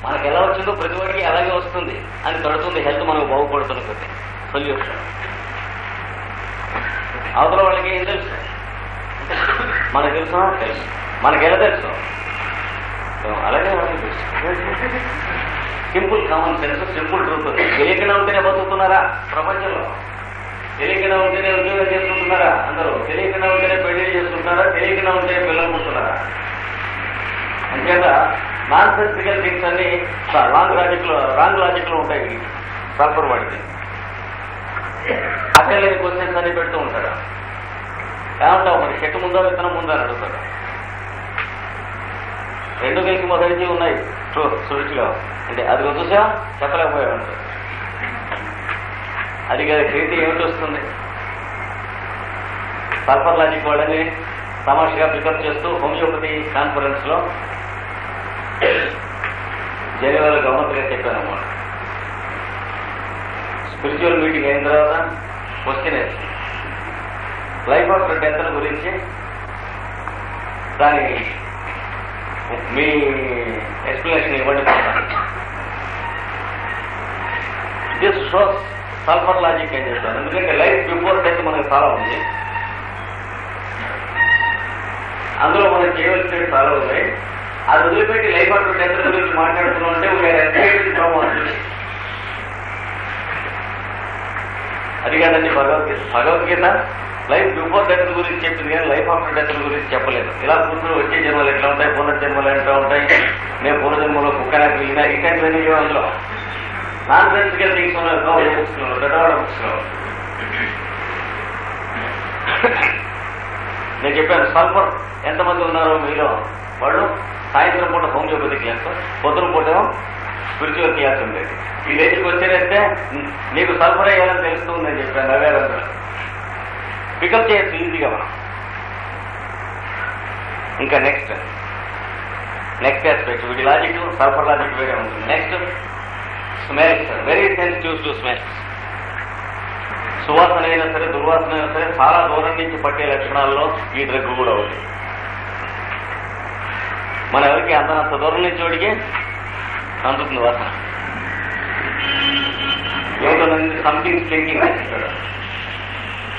మనకు ఎలా వచ్చిందో ప్రతి వాడికి అలాగే వస్తుంది అని తడుతుంది. హెల్త్ మనకు బాగుపడుతున్న కొద్ది సొల్యూషన్. అవతల వాళ్ళకి ఏం తెలుసు? మనకు తెలుసు, తెలుసు. మనకెలా తెలుసు? అలాగే వాళ్ళకి తెలుసు. Simple common sense, simple truth. తెలియకుండా ఉంటేనే బతుకుతున్నారా ప్రపంచంలో? తెలియకుండా ఉంటేనే ఉద్యోగం చేసుకుంటున్నారా అందరూ? తెలియకుండా ఉంటేనే పెళ్లి చేసుకుంటున్నారా? తెలియకుండా ఉంటేనే పిల్లలు పుడుతున్నారా? అంచేత నాన్ సెన్సికల్ థింగ్స్ అన్ని రాంగ్ లాజిక్ లో ఉంటాయి. సల్ఫర్ వాడికి అక్కర్లేని క్వశ్చన్స్ అన్ని పెడుతూ ఉంటాడు. ఏమంటావు మరి, చెట్టు ముందా విత్తనం ముందా అని అడుగుతాడు. రెండు కలిసి మొదటి ఉన్నాయి సురుచిగా. అంటే అది చూసా చెప్పలేకపోయాడు. అది కదా చేతి ఏమిటి వస్తుంది? సల్ఫర్ లాజిక్ వాళ్ళని తమాషగా పికప్ చేస్తూ హోమియోపతి కాన్ఫరెన్స్ లో జనవరిలో గమనికగా చెప్పాను అన్నమాట. స్పిరిచువల్ మీటింగ్ అయిన తర్వాత క్వశ్చన్ వేస్తుంది, లైఫ్ ఆఫ్టర్ డెత్ గురించి దాని మీ ఎక్స్ప్లెనేషన్ ఇవ్వండి. దిస్ షోస్ సల్ఫర్ లాజిక్ అని చెప్తాను. ఎందుకంటే లైఫ్ బిఫోర్ డెత్ మనకు చాలా ఉంది, అందులో మనం చేయవలసినవి చాలా ఉన్నాయి. అది వదిలిపెట్టి లైఫ్ ఆఫ్టర్ డెత్ గురించి మాట్లాడుతున్నాం అంటే అది కాదండి Bhagavad Gita. Bhagavad Gita life before death గురించి చెప్పింది కానీ లైఫ్ ఆఫ్టర్ డెత్ గురించి చెప్పలేదు. ఇలా కూర్చుని వచ్చే జన్మలు ఎట్లా ఉంటాయి, పునర్జన్మలు ఎట్లా ఉంటాయి, నేను పునర్జన్మలో కుక్కనా పిల్లినా ఇట్లాంటివన్నీ అందులో నాన్ సెన్సికల్ థింగ్స్ ఉన్నాయి బుక్స్ లో, పెద్దవాళ్ళ బుక్స్ లో. నేను చెప్పాను సల్ఫర్ ఎంతమంది ఉన్నారో మీలో వాళ్ళు సాయంత్రం పూట హోమియోపతి క్లాస్, పొద్దున పూట స్పిరిచువల్ క్లాస్ ఉండేది. ఈ లేచికి వచ్చేస్తే నీకు సల్ఫర్ అయ్యాలని తెలుస్తుందని చెప్పాను. నవ్వారంతా పికప్ చేయొచ్చు ఈజీగా మనం. ఇంకా నెక్స్ట్ ఆస్పెక్ట్, వీటి లాజిక్ సల్ఫర్ లాజిక్ వేరే ఉంటుంది. Next smells, very sensitive to smells. సువాసన అయినా సరే దుర్వాసన అయినా సరే చాలా దూరం నుంచి పట్టే లక్షణాల్లో ఈ డ్రగ్ కూడా ఉంది. మన ఎవరికి అంత దూరం నుంచి వాడికి అందుతుంది వాసన. ఏమిటో సంథింగ్ స్టింకింగ్ అంటాడు.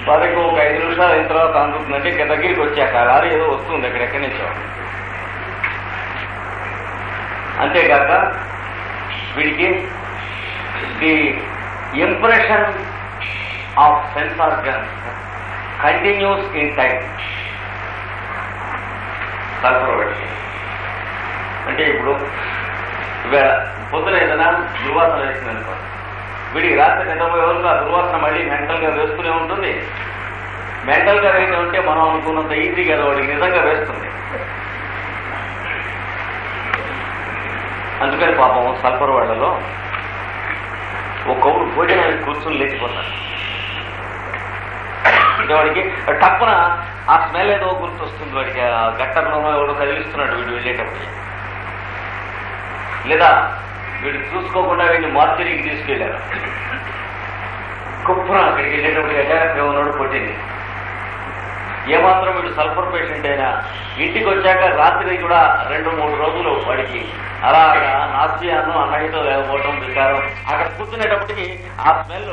వారికి ఒక 5 నిమిషాలు అయిన తర్వాత అందుతుందంటే ఇంకా దగ్గరికి వచ్చాక లారీ ఏదో వస్తుంది ఎక్కడెక్కడి నుంచో. అంతేకాక వీడికి the impression of sense organs continuous in time. Sulphur వాడికి అంటే ఇప్పుడు పొద్దున ఏదైనా దుర్వాసన వేసింది అనుకో, వీడికి రాత్రి నిద్రపోయే వరకు ఆ దుర్వాసన మళ్ళీ మెంటల్ గా వేస్తూనే ఉంటుంది. మెంటల్ గా వేసి ఉంటే మనం అనుకున్నంత ఈజీగా వాడికి నిజంగా వేస్తుంది. అందుకని పాపం సల్ఫర్ వాళ్ళలో ఒక కౌరు భోజనానికి కూర్చొని లేచిపోతారు. అంటే వాడికి టప్పున ఆ స్మెల్ ఏదో గుర్తొస్తుంది. వాడికి ఆ గట్టర్లో ఎవడో కదిలిస్తున్నాడు వీడు వెళ్ళేటప్పుడు, లేదా వీడు చూసుకోకుండా వీడిని మార్చరీకి తీసుకెళ్లారు. కుప్పన అక్కడికి వెళ్ళేటప్పుడు అటాక్ ఉన్నాడు, కొట్టింది. ఏమాత్రం వీడు సల్ఫర్ పేషెంట్ అయినా ఇంటికి వచ్చాక రాత్రి కూడా 2-3 రోజులు వాడికి అలాగా నాస్యాను అన్నయ్యతో లేకపోవటం వికారం. అక్కడ కూర్చునేటప్పటికి ఆ స్మెల్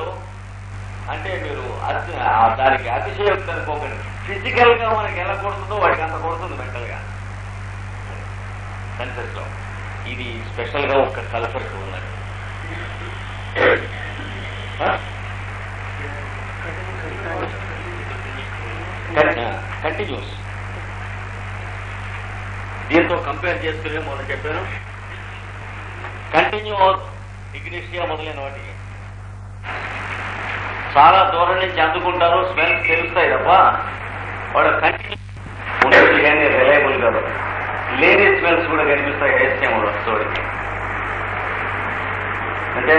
అంటే మీరు దానికి అతిశయోక్తి అనుకోకండి. ఫిజికల్ గా మనకి ఎలా కొడుతుందో వాడికి అంత కొడుతుంది మెంటల్ గా సెన్సెస్ లో. ఇది స్పెషల్ గా ఒక సల్ఫర్ ఉన్నది. కంటిన్యూస్. దీంతో కంపేర్ చేసుకునే మొదలు చెప్పాను. కంటిన్యూ ఇగ్నిషియా మొదలైన వాటికి చాలా దూరం నుంచి అందుకుంటారు, స్మెల్స్ తెలుస్తాయి తప్ప వాడు కంటిన్యూ ఉండేది కానీ రిలయబుల్ కాదు. లేని స్మెల్స్ కూడా కనిపిస్తాయి హైస్యం చూడండి. అంటే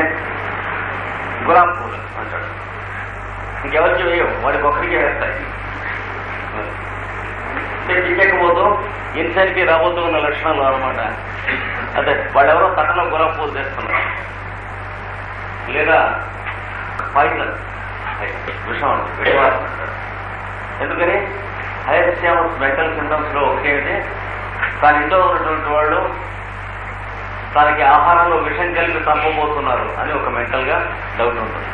గులాబ్ పూలు అంటాడు, ఇంకెవరికి వేయవు, వాడికి ఒక్కడికే వేస్తాయి. పిచ్చెక్కపోతూ ఇన్సైడ్కి రాబోతూ ఉన్న లక్షణాలు అనమాట. అదే వాళ్ళెవరో తట్టలో గులాబ్ పూలు తెస్తున్నారు, లేదా పాయిజన్ విషం విషవాసన. ఎందుకని హైస్యామస్ మెంటల్ సింటమ్స్ లో ఒకటేమిటి, తన ఇంట్లో ఉన్నటువంటి వాళ్ళు తనకి ఆహారంలో విషం కలిపి చంపబోతున్నారు అని ఒక మెంటల్ గా డౌట్ ఉంటుంది.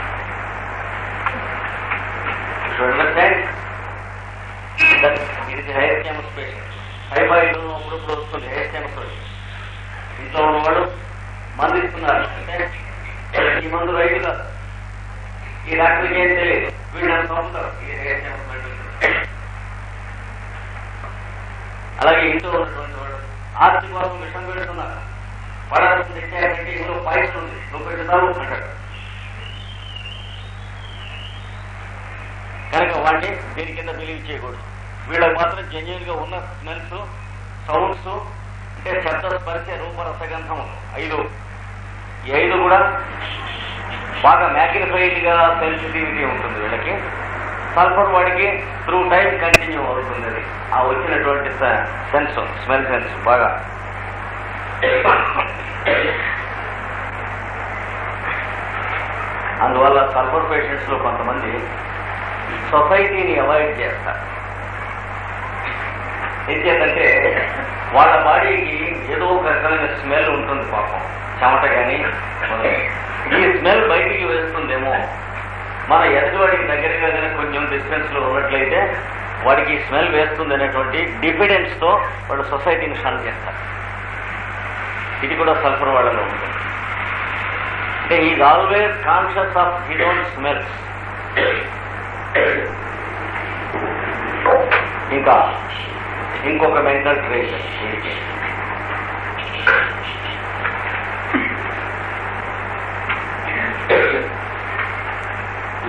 ఇది హెయిర్ క్యామస్ పేషెంట్. టైఫాయిడ్ అప్పుడప్పుడు వస్తుంది, హెయిర్ క్యామస్ వచ్చి ఇంట్లో ఉన్నవాడు మందు ఇస్తున్నారు అంటే ఈ మందు రైతు కాదు, ఈ డాక్టర్కి ఏం తెలియదు, వీళ్ళు నన్ను చంపుతారు. ఈ హెయిర్ క్యామస్ అలాగే ఇంట్లో ఉన్నటువంటి వాడు ఆస్తి కోసం విషం పెడుతున్నారు, పడాల్సి తెచ్చారంటే ఇందులో పాయిజన్ ఉంది, నువ్వు పెట్టుతావు అంటాడు. కనుక వాడిని దీని కింద బిలీవ్ చేయకూడదు. వీళ్ళకి మాత్రం జెన్యున్ గా ఉన్న స్మెల్స్, సౌండ్స్ అంటే శబ్ద, స్పర్శ, రూప, రసగంధం 5, ఈ 5 కూడా బాగా మ్యాగ్నిఫైడ్ గా సెన్సిటివిటీ ఉంటుంది వీళ్ళకి. సల్ఫర్ వాడికి త్రూ టైం కంటిన్యూ అవుతుంది. అది ఆ వచ్చినటువంటి సెన్స్, స్మెల్ సెన్స్ బాగా. అందువల్ల సల్ఫర్ పేషెంట్స్ లో కొంతమంది సొసైటీని అవాయిడ్ చేస్తారు. ఎందుకంటే వాళ్ళ బాడీకి ఏదో ఒక రకమైన స్మెల్ ఉంటుంది, పాపం చెమట కానీ. ఈ స్మెల్ బయటికి వేస్తుందేమో, మన ఎదుటివాడికి దగ్గరగా కానీ కొంచెం డిస్టెన్స్ లో ఉన్నట్లయితే వాడికి స్మెల్ వేస్తుంది అనేటువంటి డిపెండెన్స్ తో వాళ్ళు సొసైటీని షన్ చేస్తారు. ఇది కూడా సల్ఫర్ వాళ్ళలో ఉంటుంది. అంటే is always conscious of his own smells. ఇంకా ఇంకొక మెంటల్ ట్రేట్ వీడికి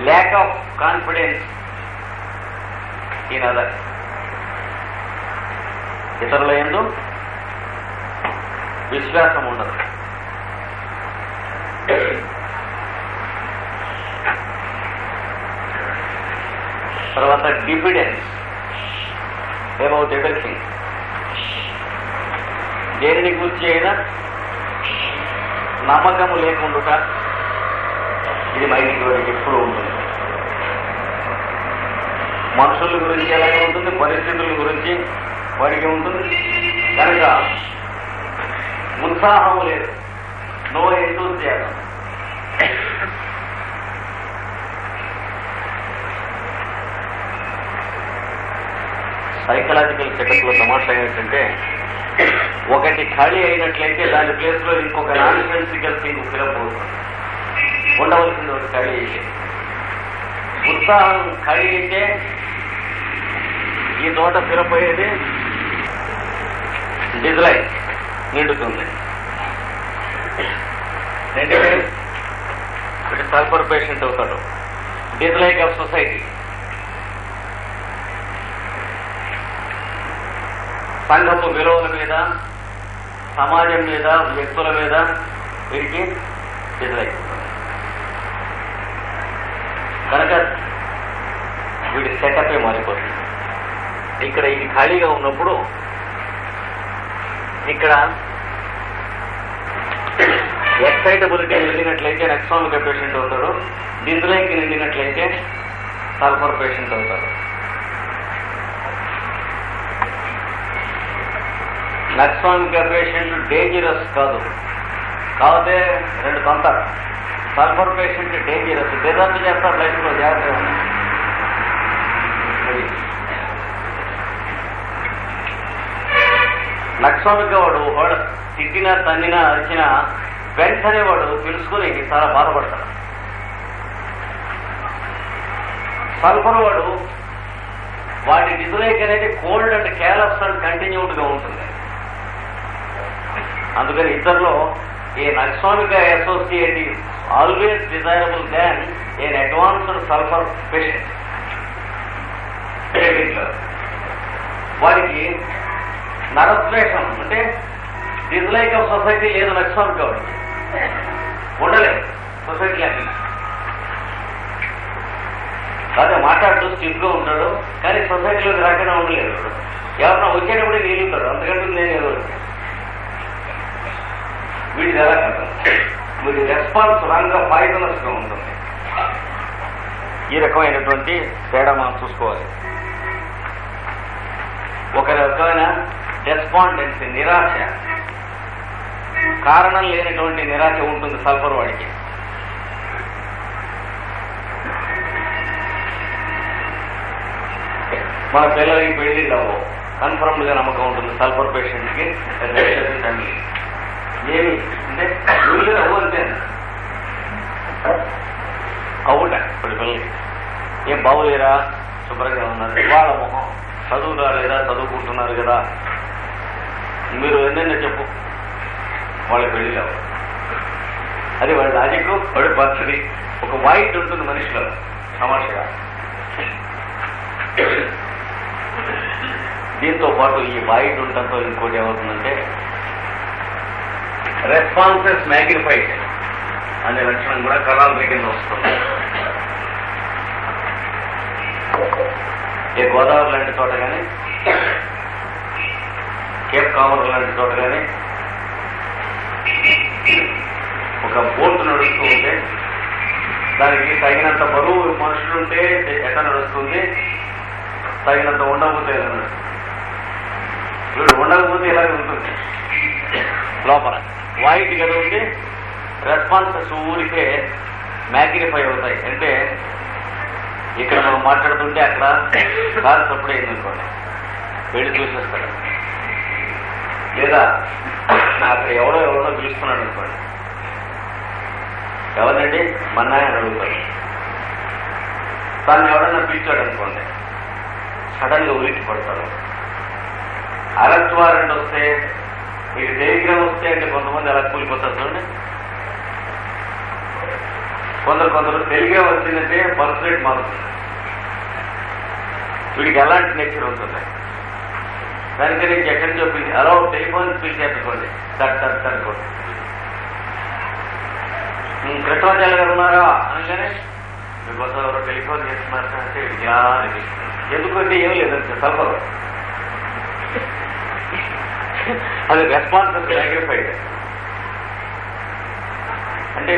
lack of confidence in others. ఇతరుల యందు విశ్వాసం ఉండదు. తర్వాత డిపెండెన్స్ అబౌట్ ఎవ్రీథింగ్. దేనిని గురించి అయినా నమ్మకము లేకుండా ఇది మైండ్ వాడికి ఎప్పుడు ఉంటుంది. మనుషుల గురించి ఎలాగే ఉంటుంది, పరిస్థితుల గురించి వాడికి ఉంటుంది. కనుక ఉత్సాహం లేదు, నో ఎంతూజియాజం. సైకలాజికల్ సెటప్ లో తమాషా ఏంటంటే, ఒకటి ఖాళీ అయినట్లయితే దాని ప్లేస్ లో ఇంకొక నాన్ సెన్సికల్ థింగ్ ఫిలప్ అవుతుంది. ఉండవలసింది ఒకటి ఖాళీ అయితే. ఉత్సాహం ఖాళీ అయితే ఈ తోట ఫిలప్ అయ్యేది డిజ్లైక్ నిండుతుంది. రెండోది సల్ఫర్ పేషెంట్ అవుతాడు, డిజ్లైక్ ఆఫ్ సొసైటీ. సంఘపు విలువల మీద, సమాజం మీద, వ్యక్తుల మీద వీరికి డిజ్లైక్. కనుక వీడి సెటపే మారిపోతుంది. ఇక్కడ ఇది ఖాళీగా ఉన్నప్పుడు ఇక్కడ ఎక్సైటబిలిటీ నిండినట్లయితే నెక్సామిక్ పేషెంట్ అవుతాడు, డిజ్లైక్ నిండినట్లయితే సల్ఫర్ పేషెంట్ అవుతాడు. నెక్సామిక్ పేషెంట్ డేంజరస్ కాదు, కాకపోతే 2 కొంటారు. సల్ఫర్ పేషెంట్ డేంజరస్, డిజర్వ్ చేస్తారు లైఫ్ లో, జాగ్రత్తగా. నక్సామిక్ వాడు తిట్టినా, తన్నినా, అరిచినా వెంటనే వాడు తెలుసుకుని చాలా బాధపడతాడు. సల్ఫర్ వాడి డిజ్లైక్ అనేది cold and careless and continued గా ఉంటుంది. అందుకని ఇద్దరిలో ఏ నక్సామిక్ associate is always desirable than a advanced sulphur patient. వాడికి నరద్వేషం అంటే డిజ్లైక్ ఆఫ్ సొసైటీ లేదు నక్సామిక్ వాడికి, ఉండలేదు సొసైటీ లేకుండా. అదే మాట్లాడుతూ స్థితిగా ఉంటాడు, కానీ సొసైటీలోకి రాకుండా ఉండలేదు. ఎవరన్నా వచ్చేటప్పుడే నిలుగుతాడు, అంతకంటే నేను ఏదో వీడిది ఎలా కదా, వీడి రెస్పాన్స్ రంగా పాయిజనస్ గా ఉంటుంది. ఈ రకమైనటువంటి తేడా మనం చూసుకోవాలి. ఒక రకమైన డెస్పాండెన్సీ, నిరాశ, కారణం లేనటువంటి నిరాశ ఉంటుంది సల్ఫర్ వాడికి. మన పిల్లలకి పెళ్లిళ్ళు అవ్వవు, కన్ఫర్మ్డ్ గా నమ్మకం ఉంటుంది సల్ఫర్ పేషెంట్ కి. ఏమి అంటే వీళ్ళు అవ్వంతే అవుట ఇప్పుడు పిల్లలకి ఏం బాగోలేరా, శుభ్రంగా ఉన్నారు, వాళ్ళ మొహం చదువు రాలేదా, చదువుకుంటున్నారు కదా, మీరు ఎన్నెన్నో చెప్పు, వాళ్ళ పెళ్లిలో. అది వాడి లాజిక్, వాడి పద్ధతి. ఒక వైట్ ఉంటుంది మనిషిలో సమస్యగా. దీంతో పాటు ఈ వైట్ ఉండటంతో ఇంకోటి ఏమవుతుందంటే రెస్పాన్సెస్ మ్యాగ్నిఫైడ్ అనే లక్షణం కూడా కరాల దగ్గర వస్తుంది. ఏ గోదావరి లాంటి చోట కానీ, కేప్ కామర్ లాంటి చోట కానీ ఒక బోటు నడుస్తూ ఉంటే దానికి తగినంత బరువు మనుషులుంటే ఎట్లా నడుస్తుంది, తగినంత ఉండకపోతే ఎలా నడుస్తుంది. వీడు ఉండకపోతే ఇలాగే ఉంటుంది. లోపల వైట్ కదా ఉంది, రెస్పాన్సెస్ ఊరికే మ్యాగ్నిఫై అవుతాయి. అంటే ఇక్కడ మనం మాట్లాడుతుంటే అక్కడ కారు సప్పుడు అయింది అనుకోండి, వెళ్ళి చూసేస్తాడు. లేదా అక్కడ ఎవడో పిలుస్తున్నాడు అనుకోండి, ఎవరినండి మన్నాయ అని అడుగుతాడు. తను ఎవడన్నా పిలిచాడు అనుకోండి, సడన్ గా ఉలిక్కి పడతాడు. అరెస్ట్ వారెంట్ వస్తే, మీకు టెలిగ్రామ్ వస్తే అంటే కొంతమంది అలా కూలిపోతారు చూడండి. కొందరు టెలిగ్రామ్ వచ్చిందంటే బర్త్ రేట్ మారుతుంది. వీడికి ఎలాంటి నేచర్ ఉంటుంది. దానికి నుంచి ఎక్కడి నుంచి పిలిచి అలా టెలిఫోన్ పిలిచేట్టుకోండి, తట్టుకోండి. కృష్ణాచార్య గారు ఉన్నారా అనగానే మీకోసం ఎవరో టెలిఫోన్ చేస్తున్నారు అంటే ఇలా అనిపిస్తుంది. ఎందుకంటే ఏం లేదంటే సల్ఫర్, అది రెస్పాన్సెస్ మ్యాగ్నిఫైడ్. అంటే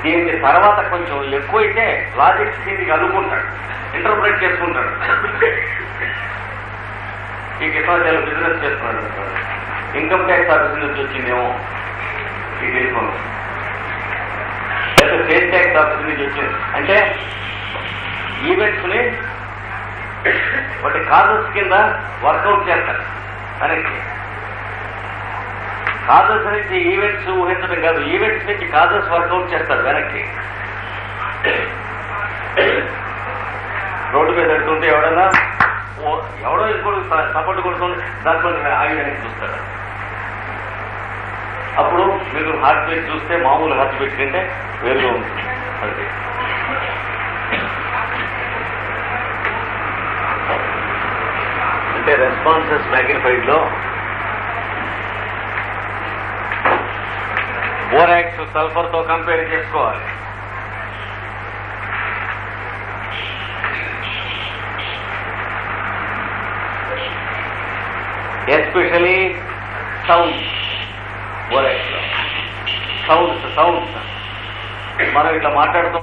దీనికి తర్వాత కొంచెం ఎక్కువైతే లాజిక్స్ దీనికి అనుకుంటాడు, ఇంటర్ప్రిట్ చేసుకుంటాడు. ఈ కృష్ణాచార్య బిజినెస్ చేస్తున్నాడు, ఇన్కమ్ ట్యాక్స్ ఆఫీస్ నుంచి వచ్చిందేమో ఈ టెలిఫోన్, లేదా స్టేట్ ట్యాక్స్ ఆఫీస్ నుంచి వచ్చింది. అంటే ఈవెంట్స్ ని వాటి కాజెస్ కింద వర్కౌట్ చేస్తారు. వెనక్కి కాజెస్ నుంచి ఈవెంట్స్ ఊహించడం కాదు, ఈవెంట్స్ నుంచి కాజెస్ వర్కౌట్ చేస్తారు వెనక్కి. రోడ్డు మీద వెళ్తుంటే ఎవడో ఇంకోటి సపోర్ట్ కొడుతుంది, దాంట్లో ఆగి వెనక్కి చూస్తాడు. అప్పుడు మీరు హార్ట్ బీట్ చూస్తే మామూలు హార్ట్ బీట్ కంటే వేరుగా ఉంటుంది. అది అంటే రెస్పాన్సెస్ మ్యాగ్నిఫైడ్ లో బోరాక్స్ సల్ఫర్ తో కంపేర్ చేసుకోవాలి. ఎస్పెషలీ సౌండ్, బోరాక్స్ లో సౌండ్స్ మనం ఇట్లా మాట్లాడుతూ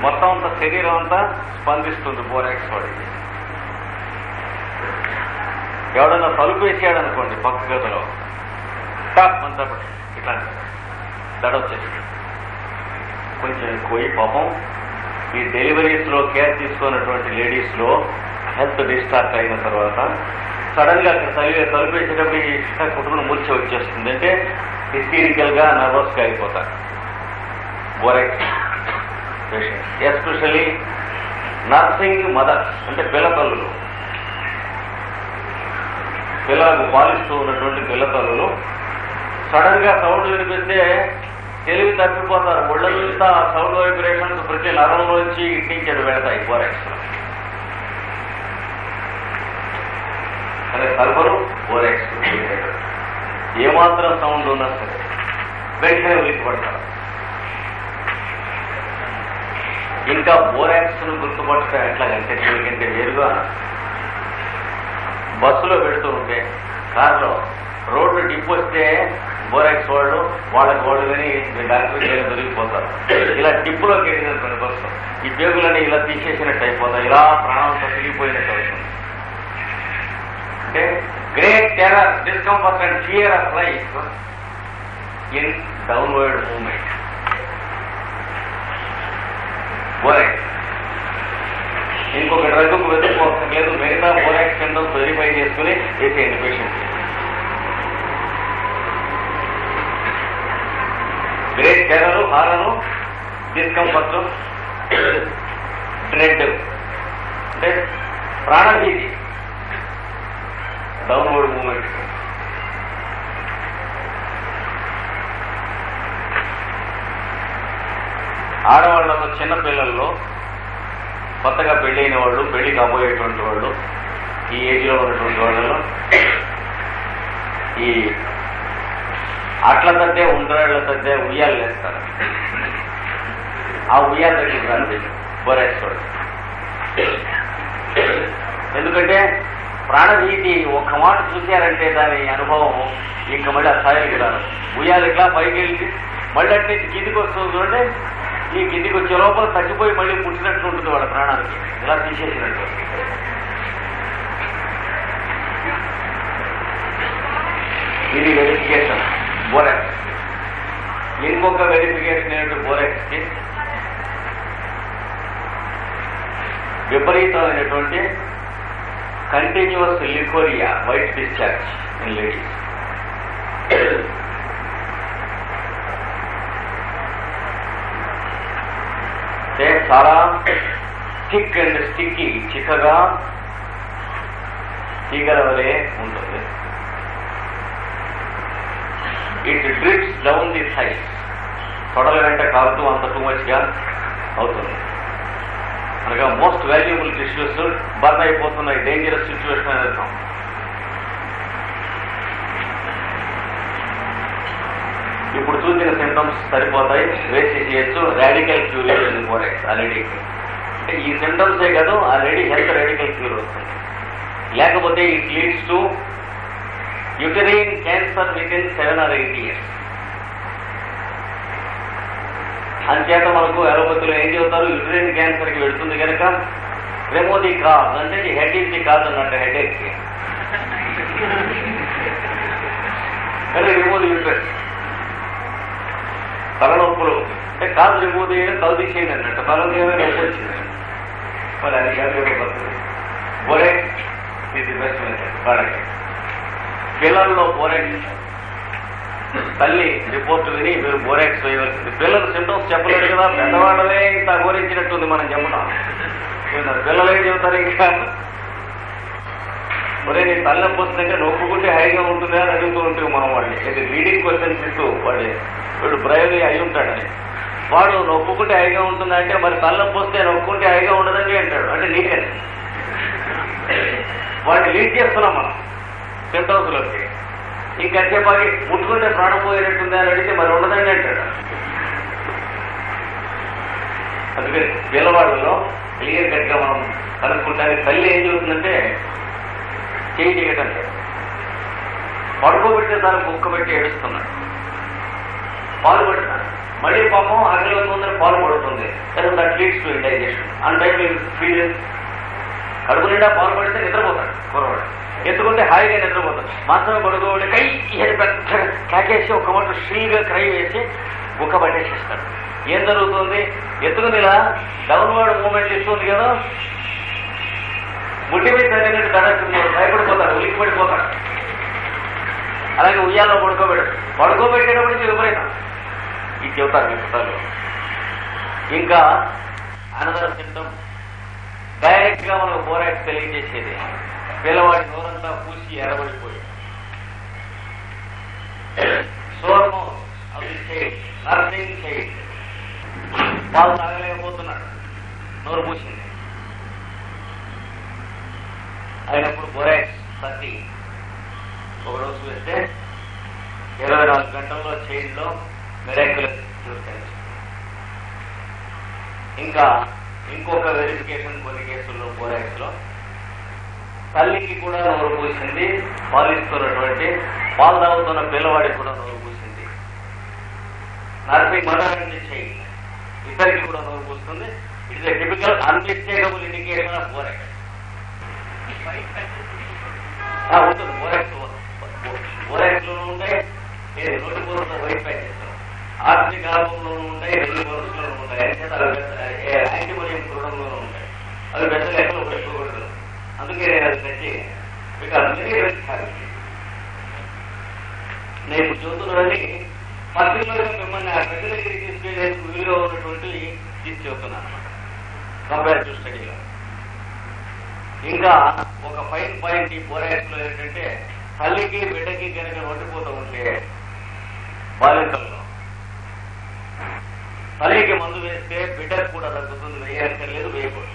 మొత్తం అంతా శరీరం అంతా స్పందిస్తుంది బోరాక్స్ వాడికి. ఎవడన్నా తలుపు వేసాడు అనుకోండి పక్క గదిలో, టాప్ అంతా ఇట్లా దడ వచ్చేసి కొంచెం ఎక్కువ. పాపం ఈ డెలివరీస్ లో కేర్ తీసుకున్నటువంటి లేడీస్ లో హెల్త్ డిస్టార్ట్ అయిన తర్వాత సడన్ గా తలుపు వేసేటప్పుడు కుటుంబం మూర్ఛ వచ్చేస్తుంది. అంటే హిస్టీరికల్ గా నర్వస్ గా అయిపోతారు బోరాక్స్ పేషెంట్. ఎస్పెషల్లీ నర్సింగ్ మదర్స్, అంటే పిల్లతల్లులు, పిల్లలకు పాలిస్తూ ఉన్నటువంటి పిల్లతల్లులు సడన్ గా సౌండ్ వినిపిస్తే తెలివి తప్పిపోతారు. ఒళ్ళంతా సౌండ్ వైబ్రేషన్స్ ప్రతి నరంలోంచి ఇట్టించాడు పెడతాయి బోరాక్స్. అదే సల్ఫరు బోరాక్స్ ఏమాత్రం సౌండ్ ఉన్నా సరే వెంటనే ఉలిక్కిపడతారు. ఇంకా బోరాక్స్ ను గుర్తుపట్టడం ఎట్లాగంటే దీనికంటే వేరుగా బస్సులో పెడుతూ ఉంటే కారులో రోడ్డు డిప్ వస్తే బోరాక్స్ వాళ్ళకి కానీ డాక్టర్ దొరికిపోతారు. ఇలా డిప్పులోకి వెళ్ళినటువంటి బస్సు ఈ పేగులని ఇలా తీసేసినట్టు అయిపోతాయి, ఇలా ప్రాణంతో తిరిగిపోయినట్టు అవుతుంది. అంటే great terror, discomfort and fear of life in downward movement. Borax ఇంకొక డ్రగ్కు వెతుక్కోలేదు, మిగతా బోరాక్స్ సింటమ్స్ వెరిఫై చేసుకుని వేసేయండి patient. Great terror, horror, discomfort, dread అంటే ప్రాణభీతి డౌన్వర్డ్ మూవ్మెంట్. ఆడవాళ్లలో, చిన్నపిల్లల్లో, కొత్తగా పెళ్ళైన వాళ్ళు, పెళ్లి కాబోయేటువంటి వాళ్ళు, ఈ ఏజ్లో ఉన్నటువంటి వాళ్ళలో ఈ అట్ల తద్దే, ఉండ్రాళ్ల తద్దే ఉయ్యాలు వేస్తారు. ఆ ఉయ్యాల దగ్గర రాండి బోరాక్స్ వాడు. ఎందుకంటే ప్రాణభీతి ఒక్క మాట చూశారంటే దాని అనుభవం ఇంకా మళ్ళీ ఆ స్థాయికి రాదు. ఉయ్యాలు ఇట్లా పైకి వెళ్ళి మళ్ళీ అట్నే కిందికి వస్తుంది చూడండి, ఈ కిందికి వచ్చే లోపల తగ్గిపోయి మళ్ళీ పుట్టినట్లు ఉంటుంది వాళ్ళ ప్రాణానికి, ఇలా తీసేసినట్టు. ఇది వెరిఫికేషన్ బోరాక్స్. ఇంకొక వెరిఫికేషన్ ఏమిటి బోరాక్స్కి? విపరీతమైనటువంటి continuous leucorrhoea, white discharge in ladies. చాలా థిక్ అండ్ స్టిక్కీ, చిక్కగా తీగల వలె ఉంటుంది. It drips down the thighs, తొడల వెంట కాలుతూ అంత టూ మచ్గా అవుతుంది. అనగా మోస్ట్ వాల్యుబుల్ టిష్యూస్ బర్న్ అయిపోతున్నాయి, డేంజరస్ సిచ్యువేషన్ అని అర్థం. ఇప్పుడు చూసిన సింటమ్స్ సరిపోతాయి, వేసి చేయొచ్చు. రాడికల్ క్యూర్ ఉంది బోరాక్స్ ఆల్రెడీ. ఈ సింటమ్సే కాదు, ఆల్రెడీ హెల్త్ రాడికల్ క్యూర్ వస్తుంది. లేకపోతే it leads to uterine cancer with in 7 or 8 years. అంచేత మనకు అలోపతిలో ఏం చెబుతారు, యూటరైన్ క్యాన్సర్కి వెళుతుంది కనుక రిమూవ్ ది కాజ్ అంటే హెడ్ ఇస్ ది కాజ్ అన్నట్టు, హెడేక్కి కానీ రిమూవ్ ది యూటరైన్. తలనొప్పులు అంటే కాదు రిమూవ్ చేయడం, తల తీసేయండి అన్నట్టు. తలకేమో నొప్పి వచ్చింది, మరి అది కాదు. బోరాక్స్ ఇది బెస్ట్ మెథడ్ వాడకి. పిల్లల్లో బోరాక్స్ తల్లి రిపోర్ట్ విని మీరు బోరాక్స్ వేయవలసింది. పిల్లలు సింటమ్స్ చెప్పలేదు కదా, పెద్దవాళ్ళనే ఇంత అఘోరించినట్టుంది మనం చెప్పడం. పిల్లలు ఏం చెబుతారు ఇంకా, మరే నీ తలనొప్పి వస్తుందంటే నొప్పుకుంటే హైగా ఉంటుందా అని అడుగుతూ ఉంటుంది మనం వాడిని. ఇది లీడింగ్ క్వశ్చన్స్ ఇస్తూ వీడు బ్రైవ్లీ అయి ఉంటాడని. వాడు నొప్పుకుంటే హైగా ఉంటుందంటే మరి తలనొప్పి వస్తే నొప్పుకుంటే హైగా ఉండదని అంటాడు. అంటే నీకే వాడిని లీడ్ చేస్తున్నాం మనం సింటమ్స్లోకి. ఇంకా చెప్పాలి ముట్టుకుంటే ప్రాణం పోయినట్టుంది అని అడిగితే మరి ఉండదండి అంటాడు. అందుకని పిల్లవాళ్ళలో క్లియర్ కట్గా మనం కనుక్కుంటానికి తల్లి ఏం చెబుతుందంటే చేయి చేయటం లేదు, పడుకోబెట్టే దాన్ని కుక్క పెట్టి ఏడుస్తున్నాడు, పాలు పెడుతున్నాడు. మళ్ళీ పాపం ఆకలి అవుతుందని పాలు పడుతుంది, that leads to indigestion. And time feel కడుపు నిండా పాలు పడితే నిద్రపోతాడు కుర్రవాడు, ఎత్తుకుంటే హాయిగా నిద్రపోతాడు. మాత్రమే పడుకోబడి కై పెద్ద కాకేసి ఒక మాట శ్రీగా క్రై వేసి గుక్క పట్టేసేస్తాడు. ఏం జరుగుతుంది, ఎత్తుకుని ఇలా డౌన్వర్డ్ మూమెంట్ ఇస్తుంది కదా, ముట్టి మీద తగినట్టు తడక్కున్నాడు, భయపడిపోతాడు, ఉలికి పడిపోతాడు. అలాగే ఉయ్యాల్లో పడుకోబెట్టేటప్పటికి విపరీతం ఇది చెబుతారు విపుతాలు. ఇంకా అనదర్ సింటమ్ డైరెక్ట్ గా మనకు బోరాక్స్ తెలియజేసేది, పిల్లవాడి నోరంతా పూసి ఎరబడిపోయి సోర్మో అవి నర్సింగ్ సైడ్ పాలు తాగలేకపోతున్నాడు, నోరు పూసింది. అయినప్పుడు బోరాక్స్ 30 ఒక రోజు వేస్తే 24 గంటల్లో చైన్లో మిరాక్యులస్ క్యూర్ చేయొచ్చు. ఇంకా ఇంకొక వెరిఫికేషన్ కొన్ని కేసుల్లో బోరాక్స్ లో తల్లికి కూడా నోరు పూసింది, పాలిస్తున్నటువంటి పాలు తాగుతున్న పిల్లవాడికి కూడా నోరు పూసింది. నర్సింగ్ మదర్ అండ్ చైల్డ్ ఇద్దరికి కూడా నోరు పూస్తుంది. It is a typical unmistakable indication of borax. ఉంటుంది. బోరాక్స్లోనూ ఉంటాయి, నోటి పూర్వక వైట్ ప్యాచెస్, ఆర్టిక్ ఆల్బంలోనూ ఉంటాయి, రెండు బోరక్స్లోనూ ఉంటాయి. యాంటీమోనియం క్లోరైడ్లోనూ ఉంటాయి. అవి పెద్ద లెక్కలో పెట్టుకోకూడదు. అందుకే నేను అది తెచ్చి బికాస్ వెరీ రిచ్ హ్యాబిట్. నేను ఇప్పుడు చెబుతున్నది పర్టికులర్గా మిమ్మల్ని ఆ పెద్ద దగ్గరికి తీసుకెళ్ళేందుకు వీలుగా ఉన్నటువంటి తీసి చెబుతున్నాను అనమాట, కంపారిటివ్ స్టడీలో. ఇంకా ఒక ఫైన్ పాయింట్ ఈ బోరాక్స్ లో ఏంటంటే, తల్లికి బిడ్డకి కనుక నొట్టిపోతూ ఉంటే బాలింతల్లో తల్లికి మందు వేస్తే బిడ్డకు కూడా తగ్గుతుంది, వేయక్కర్లేదు, వేయకూడదు.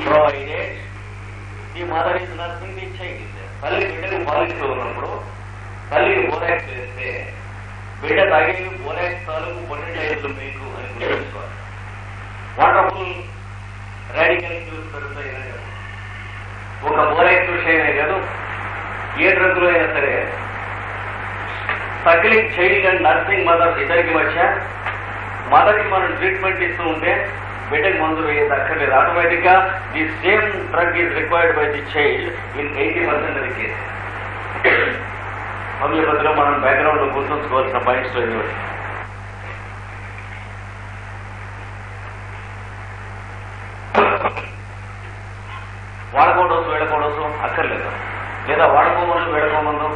Provided the mother is nursing the child. తల్లి బిడ్డకు పాలిస్తూ ఉన్నప్పుడు తల్లికి బోరాక్స్ వేస్తే బిడ్డ తాగేవి బోరాక్స్ తాలూకు పొటెన్షియల్ మీకు అని గుర్తుంచుకోవాలి. వండర్ఫుల్ రాడికల్ క్యూస్ పెరుగుతాయి. ఒక బోరాక్స్ విషయమే కాదు, ఏ డ్రగ్లో అయినా సరే సకిలింగ్ చైల్డ్ అండ్ నర్సింగ్ మదర్ ఇద్దరికి మధ్య మదర్కి మనం ట్రీట్మెంట్ ఇస్తూ ఉంటే బిడ్డకి మందులు వేయదు, అక్కర్లేదు. ఆటోమేటిక్ గా the same drug is required by the child in 80% of the case. హోమియోపతిలో మనం బ్యాక్గ్రౌండ్ లో గుర్తుంచుకోవాల్సిన పాయింట్స్ ఇవి. వాడుకోవడం వేడుకోవడం అక్కర్లేదు, లేదా వాడుకోమని వేడుకోమందు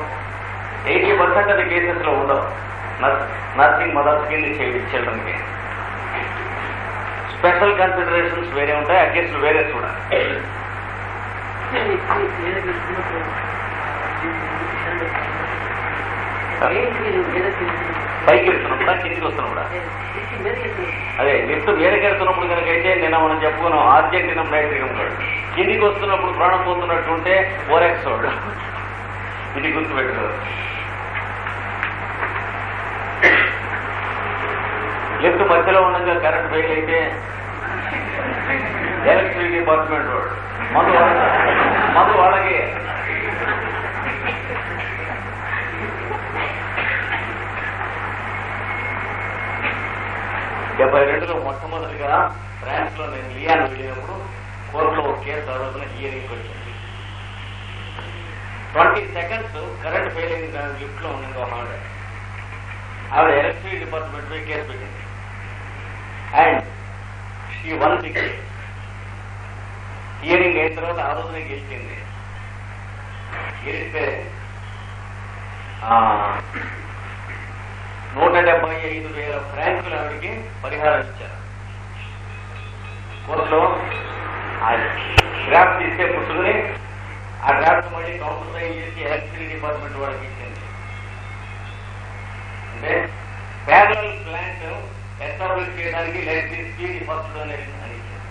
80% ఆఫ్ ది కేసెస్ లో ఉండవు. నర్సింగ్ మదర్స్ కి చిల్డ్రన్కి స్పెషల్ కన్సిడరేషన్స్ వేరే ఉంటాయి, ఆ కేసులు వేరే చూడాలి. పైకి వెళ్తున్నప్పుడా కిందికి వస్తున్నప్పుడా? అదే లిఫ్ట్ వేరేకి వెళ్తున్నప్పుడు కనుకైతే నిన్న మనం చెప్పుకున్నాం ఆర్జెంటీనం నైట్రికం వాడు. కిందికి వస్తున్నప్పుడు ప్రాణం పోతున్నట్టుంటే బోరాక్స్ వాడు. ఇది గుర్తుపెట్టుకోరు. లిఫ్ట్ మధ్యలో ఉండగా కరెంట్ ఫెయిల్ అయితే ఎలక్ట్రిసిటీ డిపార్ట్మెంట్ వాడు మందు వాళ్ళకి. 72లో మొట్టమొదటిగా ఫ్రాన్స్ లో నేను లియాన్ వెళ్ళినప్పుడు కోర్టులో ఒక కేసు ఆ రోజున హియరింగ్ వచ్చింది. 20 seconds కరెంట్ ఫెయిల్ అయిన లిఫ్ట్ లో ఉంది ఒక ఆవిడ ఎలక్ట్రిసిటీ డిపార్ట్మెంట్ పై కేసు పెట్టింది. And she won the case. Hearing అయిన తర్వాత ఆ రోజునే గెలిచింది. గెలిస్తే 175,000 ఫ్రాంకులు ఆవిడికి పరిహారం ఇచ్చారు. కోర్టులో ఆ డ్రాఫ్ట్ ఇస్తే పుచ్చుకుని ఆ డ్రాఫ్ట్ మళ్ళీ కౌంటర్ సైన్ చేసి ఎలక్ట్రిసిటీ డిపార్ట్మెంట్ వాళ్ళకి ఇచ్చింది. అంటే ప్యారలల్ ప్లాంట్ ఎస్టాబ్లిష్ చేయడానికి ఎలక్ట్రిసిటీ ఫస్ట్ డొనేషన్ అని ఇచ్చింది.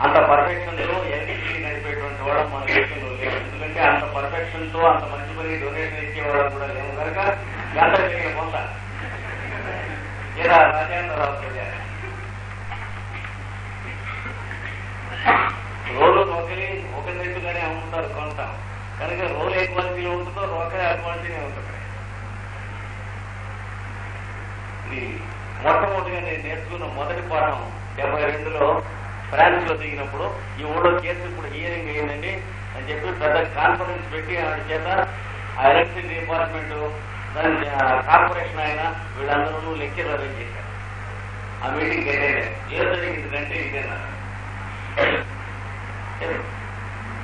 అంత పర్ఫెక్షన్ తో ఎలక్ట్రిసిటీ నడిపేటువంటి వాడు మన దేశంలో లేదు. ఎందుకంటే అంత పర్ఫెక్షన్ తో అంత మంచి పని డొనేషన్ ఇచ్చేవాడు కూడా లేవు కనుక గంట జరిగిన కొంత లేదా రాజేంద్రరావు ప్రజారు రోలు ఒకరి ఒకరినట్టుగానే అమ్ముతారు కొంత కనుక రోలు ఏ క్వాలిటీలో ఉంటుందో రోకరే ఆ క్వాలిటీనే ఉంటుంది. ఇది మొట్టమొదటిగా నేను నేర్చుకున్న మొదటి పాఠం 72లో ఫ్రాన్స్ లో దిగినప్పుడు. ఈ ఊళ్ళో కేసు ఇప్పుడు హియరింగ్ అయ్యిందండి అని చెప్పి పెద్ద కాన్ఫరెన్స్ పెట్టి ఆవిడ చేత ఆ ఎలక్ట్రిసిటీ డిపార్ట్మెంట్ దాని కార్పొరేషన్ ఆయన వీళ్ళందరూ లెక్చర్ అరేంజ్ చేశారు. ఆ మీటింగ్ ఏదైనా ఏ జరిగిందంటే ఇదేనా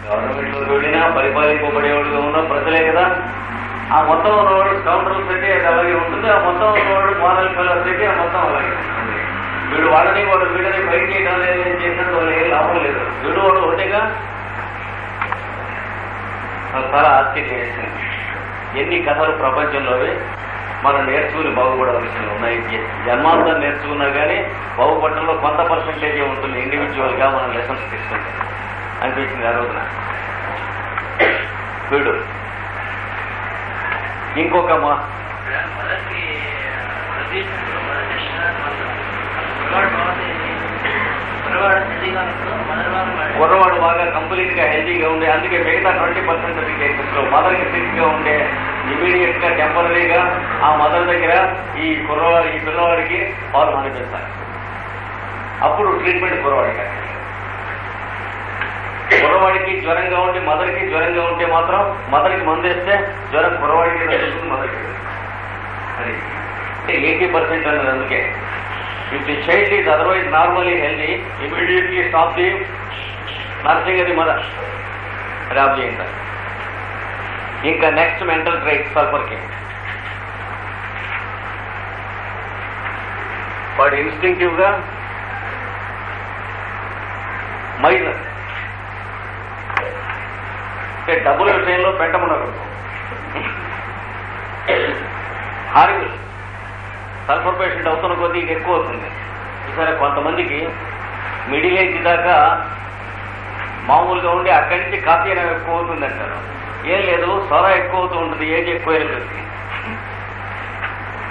గవర్నమెంట్ లో వెళ్ళినా పరిపాలింపబడేవాడుగా ఉన్నా ప్రజలే కదా. ఆ మొత్తం ఉన్నవాడు కౌంటర్లు పెట్టి అది అలాగే ఉంటుంది. ఆ మొత్తం ఉన్నవాడు మోడల్ కలర్స్ పెట్టి ఆ మొత్తం అలాగే ఉంటుంది. వీడు వాడని వాడు వీడని బయట చేయడం లేదు, ఏం చేసినట్టు వాళ్ళు ఏం లాభం లేదు. వీడు వాడు ఒకటేగా. చాలా ఆశ్చర్యం వేసింది. ఎన్ని కథలు ప్రపంచంలోవి మనం నేర్చుకుని బాగుపడవలసినవి ఉన్నాయి. జన్మాంతం నేర్చుకున్నా కానీ బాగుపడటంలో కొంత పర్సెంటేజ్ ఉంటుంది ఇండివిజువల్ గా మనం లెసన్స్ తీసుకుంటాం అనిపించింది ఆ రోజున. వీడు ఇంకొక కుర్రవాడు బాగా కంప్లీట్ గా హెల్తీగా ఉండే, అందుకే మిగతా 20% కేసెస్ లో మదర్కి సిక్ గా ఉండే ఇమీడియట్ గా టెంపరీగా ఆ మదర్ దగ్గర ఈ పిల్లవాడికి పాలు మానిపిస్తారు. అప్పుడు ట్రీట్మెంట్ కుర్రవాడికి. కుర్రవాడికి జ్వరంగా ఉండి మదర్కి జ్వరంగా ఉంటే మాత్రం మదర్కి మందు వేస్తే జ్వరం కుర్రవాడికి తగ్గుతుంది, మదర్కి. అది అంటే 80% అన్నది. అందుకే if the child is otherwise normally healthy immediately stop the nursing అది మదర్. అది ఆఫ్ చేయండి. ఇంకా నెక్స్ట్ మెంటల్ ట్రైట్ సల్ఫర్కి. వాడు ఇన్స్టింక్టివ్గా మైనర్ అంటే డబ్బుల విషయంలో పెంటముండకూడదు. హారిబుల్. సల్ఫర్ పేషెంట్ అవుతున్న కొద్దీ ఎక్కువ అవుతుంది. సరే, కొంతమందికి మిడిల్ ఏజ్ దాకా మామూలుగా ఉండి అక్కడి నుంచి కాఫీ అనేది ఎక్కువ అవుతుంది అంటారు. ఏం లేదు, సొర ఎక్కువ అవుతూ ఉంటుంది ఏజ్ ఎక్కువైన కొద్దీ.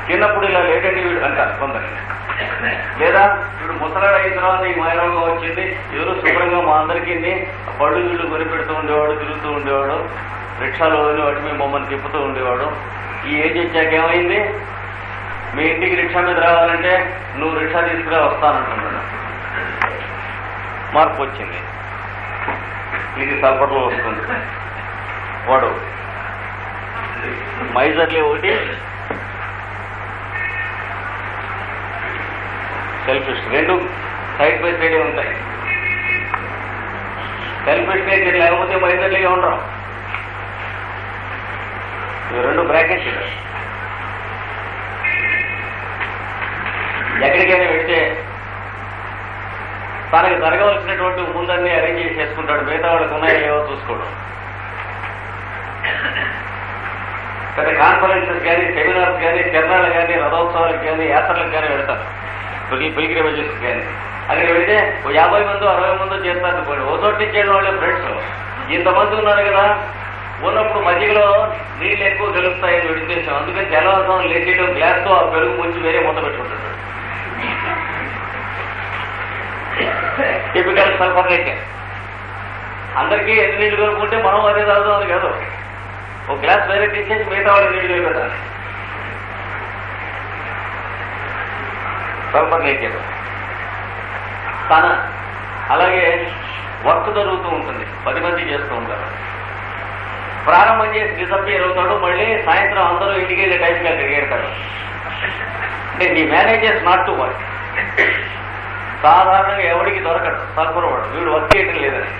చిన్నప్పుడు ఇలా లేటండి వీడు అంటారు కొందరు. లేదా ఇప్పుడు ముసలాడు అయిన తర్వాత ఈ మాయరోగం వచ్చింది, ఎవరు శుభ్రంగా మా అందరికీ పళ్ళు వీళ్ళు కొనిపెడుతూ ఉండేవాడు, తిరుగుతూ ఉండేవాడు, రిక్షాలో వాటి మీద మమ్మల్ని తిప్పుతూ ఉండేవాడు. ఈ ఏజ్ వచ్చాక ఏమైంది, మీ ఇంటికి రిక్షా మీద రావాలంటే నువ్వు రిక్షా తీసుకురా వస్తానంటున్నాడు. మార్పు వచ్చింది. ఇది సల్ఫర్లో వస్తుంది. వాడు మైజర్లీ ఒకటి, సెల్ఫిష్, రెండు సైడ్ బై సైడే ఉంటాయి. సెల్ఫిష్ నేచర్ లేకపోతే మైజర్లీగా ఉండరు. రెండు బ్రాకెట్స్. ఎక్కడికైనా వెళ్తే తనకు జరగవలసినటువంటి ముందన్నీ అరేంజ్ చేసి చేసుకుంటాడు, మిగతా వాళ్ళకి ఉన్నాయో లేవో చూసుకోవడం. పెద్ద కాన్ఫరెన్సెస్ కానీ, సెమినార్స్ కానీ, తిరణాలు కానీ, రథోత్సవాలకు కానీ, యాత్రలకు కానీ వెళ్తారు, పిల్గ్రిమేజెస్ కానీ. అక్కడికి వెళితే 50 మందో 60 మందో చేస్తారు అనుకోండి. ఓ చోటు నుంచి వాళ్ళ ఫ్రెండ్స్ ఇంతమంది ఉన్నారు కదా, ఉన్నప్పుడు మధ్యలో నీళ్ళు ఎక్కువ గెలుస్తాయని ఉద్దేశం. అందుకని తెల్లవారుజామున లేచేయడం, గ్లాస్తో ఆ పెరుగు ముంచి వేరే మూత పెట్టుకుంటాడు. Typical sulphur rate. అందరికీ ఎన్ని నీళ్లు కలుపుకుంటే మనం అదే తాగుదాం అని కాదు, ఒక గ్లాస్ వేరే తీసేసి మిగతా వాళ్ళకి నీళ్లు కలిపేదాన్ని. Sulphur nature. తన అలాగే వర్క్ జరుగుతూ ఉంటుంది, 10 మంది చేస్తూ ఉంటారు. ప్రారంభం చేసి డిసప్పియర్ అవుతాడు, మళ్ళీ సాయంత్రం అందరూ ఇంటికి వెళ్ళే టైంకి అక్కడికి వెళ్తాడు. అంటే the managers not to work. సాధారణంగా ఎవరికి దొరకడు సల్ఫర్ వాడు, వీడు వర్క్ చేయటం లేదని.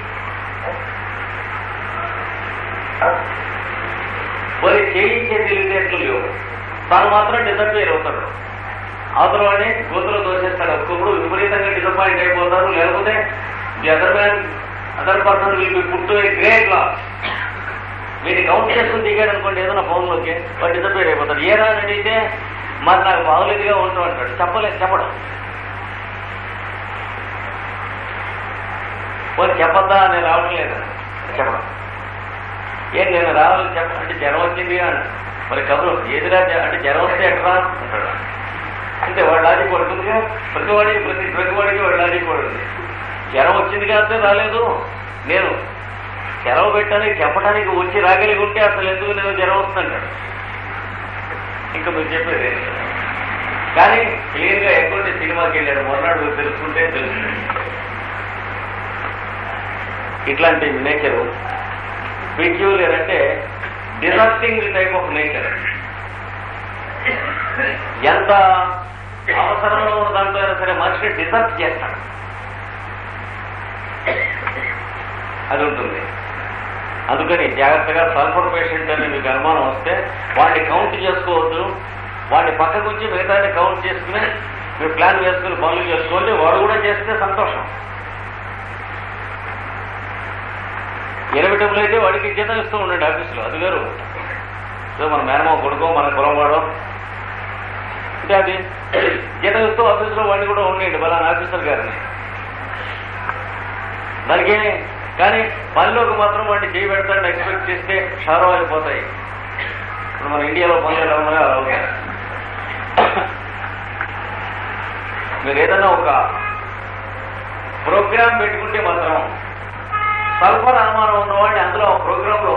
మరి చేయించే తెలివితేటలు లేవు, తాను మాత్రం డిసప్పియర్ అవుతాడు. అవతల వాడిని గోతులో దోషేస్తాడు. ఒక్కొక్కడు విపరీతంగా డిసప్పాయింట్ అయిపోతారు. లేకపోతే the other person will be put to a great loss. వీడిని కౌంట్ చేసుకుని దిగాడు అనుకోండి ఏదైనా ఫోన్లోకి, వాడు డిసప్పియర్ అయిపోతాడు. ఏ రాని అడిగితే మరి నాకు బాగులేదుగా ఉంటూ అంటాడు. చెప్పడం వాళ్ళు చెప్పద్దా, నేను రావడం లేదా చెప్పడం. ఏం నేను రావాలి అంటే జ్వరం వచ్చింది అని. మరి కబురు ఏదిరా అంటే జ్వరం వస్తే ఎట్రా అంటాడు. అంటే వాడు లాజిక్ పడుతుందిగా, ప్రతివాడికి వాడు లాజిక్ పడుతుంది. జ్వరం వచ్చింది కాబట్టి రాలేదు, నేను సెలవు పెట్టడానికి చెప్పడానికి వచ్చి రాగలిగి ఉంటే అసలు ఎందుకు నేను జ్వరం వస్తుంటాడు. ఇంకా మీరు చెప్పేది కానీ క్లియర్గా ఎటువంటి సినిమాకి వెళ్ళాడు మొన్నడు తెలుసుకుంటే తెలుస్తుంది. ఇట్లాంటి నేచరు పెక్యూలియర్ అంటే డిజర్టింగ్ టైప్ ఆఫ్ నేచర్. ఎంత అవసరంలో ఉన్న దాంట్లో అయినా సరే మనిషిని డిజర్ట్ చేస్తాడు, అది ఉంటుంది. అందుకని జాగ్రత్తగా సల్ఫర్ పేషెంట్ అని మీకు అనుమానం వస్తే వాడిని కౌంట్ చేసుకోవద్దు. వాడిని పక్కకు వచ్చి మిగతాన్ని కౌంట్ చేసుకుని మీరు ప్లాన్ వేసుకుని పనులు చేసుకోండి. వాడు కూడా చేస్తే సంతోషం. 20 డబ్బులు అయితే వాడికి జీతం ఇస్తూ ఉండండి ఆఫీసులో, అది వేరు. సో మన మేనమో కొడుకో మన కులం వాడో అంటే అది జీతం ఇస్తూ ఆఫీసులో వాడిని కూడా ఉండండి బలానా ఆఫీసర్ గారిని. దానికి కానీ పనిలోకి మాత్రం వాడిని చేయి పెడతాడని ఎక్స్పెక్ట్ చేస్తే షారో అయిపోతాయి. ఇప్పుడు మన ఇండియాలో పనులు ఎలా ఉన్నాయో అలా అవుతాయి. మీరు ఏదైనా ఒక ప్రోగ్రామ్ పెట్టుకుంటే మాత్రం సల్ఫర్ అనుమానం ఉన్నవాడిని అందులో ప్రోగ్రాంలో